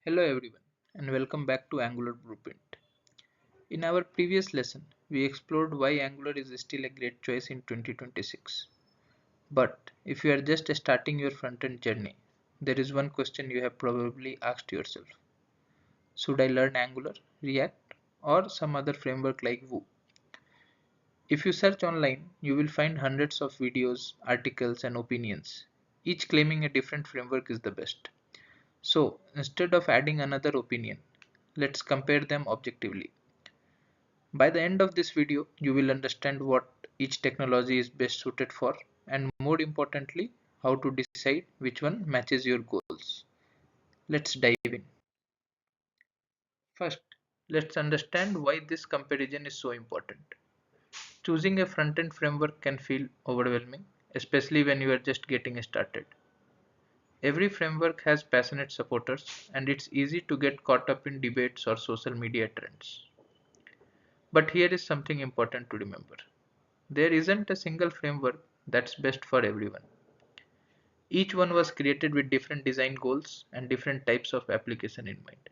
Hello everyone and welcome back to Angular Blueprint. In our previous lesson, we explored why Angular is still a great choice in 2026. But if you are just starting your front-end journey, there is one question you have probably asked yourself. Should I learn Angular, React, or some other framework like Vue? If you search online, you will find hundreds of videos, articles, and opinions, each claiming a different framework is the best. So, instead of adding another opinion, let's compare them objectively. By the end of this video, you will understand what each technology is best suited for and more importantly, how to decide which one matches your goals. Let's dive in. First, let's understand why this comparison is so important. Choosing a front-end framework can feel overwhelming, especially when you are just getting started. Every framework has passionate supporters and it's easy to get caught up in debates or social media trends. But here is something important to remember. There isn't a single framework that's best for everyone. Each one was created with different design goals and different types of application in mind.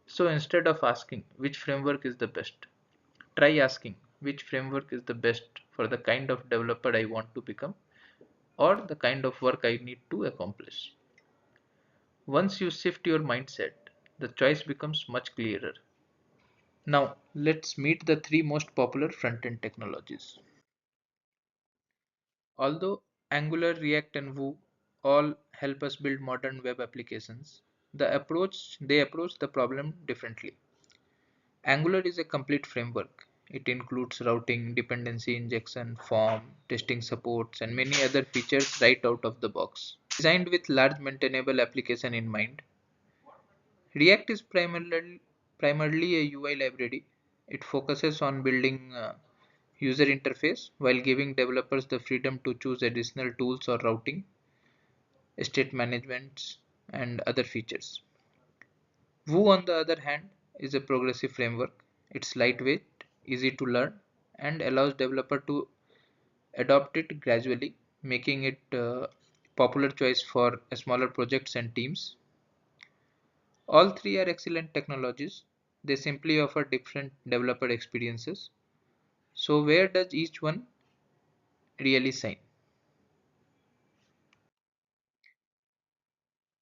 So instead of asking which framework is the best, try asking which framework is the best for the kind of developer I want to become or the kind of work I need to accomplish. Once you shift your mindset, the choice becomes much clearer. Now, let's meet the three most popular front-end technologies. Although Angular, React, and Vue all help us build modern web applications, they approach the problem differently. Angular is a complete framework. It includes routing, dependency injection, form, testing supports, and many other features right out of the box. Designed with large maintainable application in mind, React is primarily a UI library. It focuses on building user interface while giving developers the freedom to choose additional tools or routing, state management, and other features. Vue, on the other hand, is a progressive framework. It's lightweight, easy to learn, and allows developer to adopt it gradually, making it a popular choice for smaller projects and teams. All three are excellent technologies. They simply offer different developer experiences. So where does each one really shine?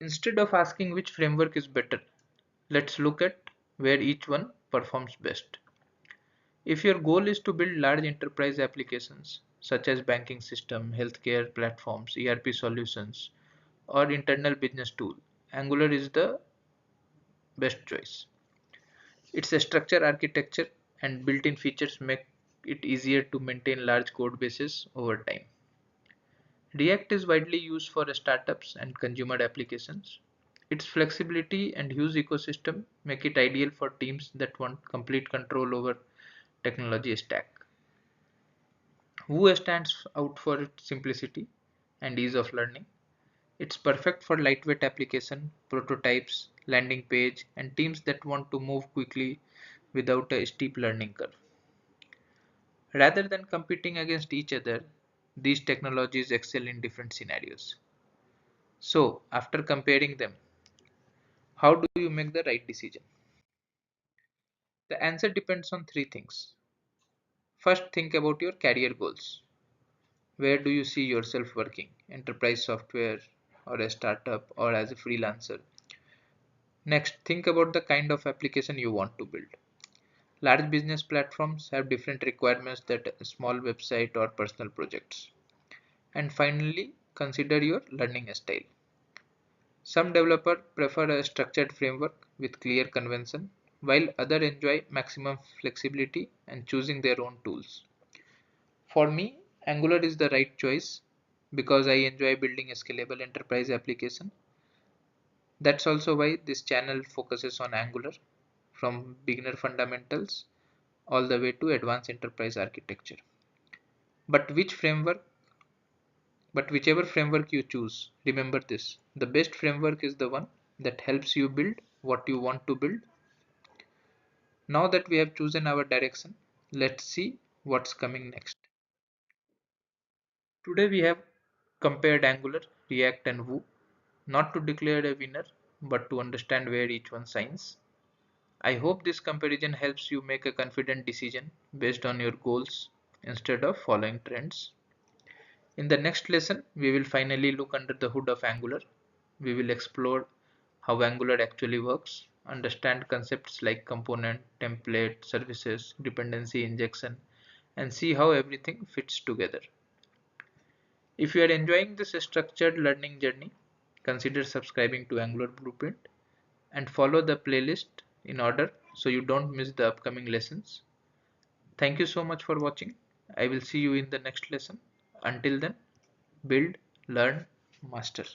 Instead of asking which framework is better, let's look at where each one performs best. If your goal is to build large enterprise applications such as banking system, healthcare platforms, ERP solutions, or internal business tool, Angular is the best choice. Its structure architecture and built-in features make it easier to maintain large code bases over time. React is widely used for startups and consumer applications. Its flexibility and huge ecosystem make it ideal for teams that want complete control over technology stack. Vue stands out for its simplicity and ease of learning. It's perfect for lightweight application, prototypes, landing page, and teams that want to move quickly without a steep learning curve. Rather than competing against each other, these technologies excel in different scenarios. So, after comparing them, how do you make the right decision? The answer depends on three things. First, think about your career goals. Where do you see yourself working? Enterprise software, or a startup, or as a freelancer? Next, think about the kind of application you want to build. Large business platforms have different requirements than a small website or personal projects. And finally, consider your learning style. Some developers prefer a structured framework with clear convention, while others enjoy maximum flexibility and choosing their own tools. For me, Angular is the right choice because I enjoy building a scalable enterprise application. That's also why this channel focuses on Angular from beginner fundamentals all the way to advanced enterprise architecture. But whichever framework you choose, remember this. The best framework is the one that helps you build what you want to build. Now that we have chosen our direction, let's see what's coming next. Today we have compared Angular, React and Vue, not to declare a winner, but to understand where each one shines. I hope this comparison helps you make a confident decision based on your goals instead of following trends. In the next lesson, we will finally look under the hood of Angular. We will explore how Angular actually works, understand concepts like component, template, services, dependency injection, and see how everything fits together. If you are enjoying this structured learning journey, consider subscribing to Angular Blueprint and follow the playlist in order so you don't miss the upcoming lessons. Thank you so much for watching. I will see you in the next lesson. Until then, build, learn, master.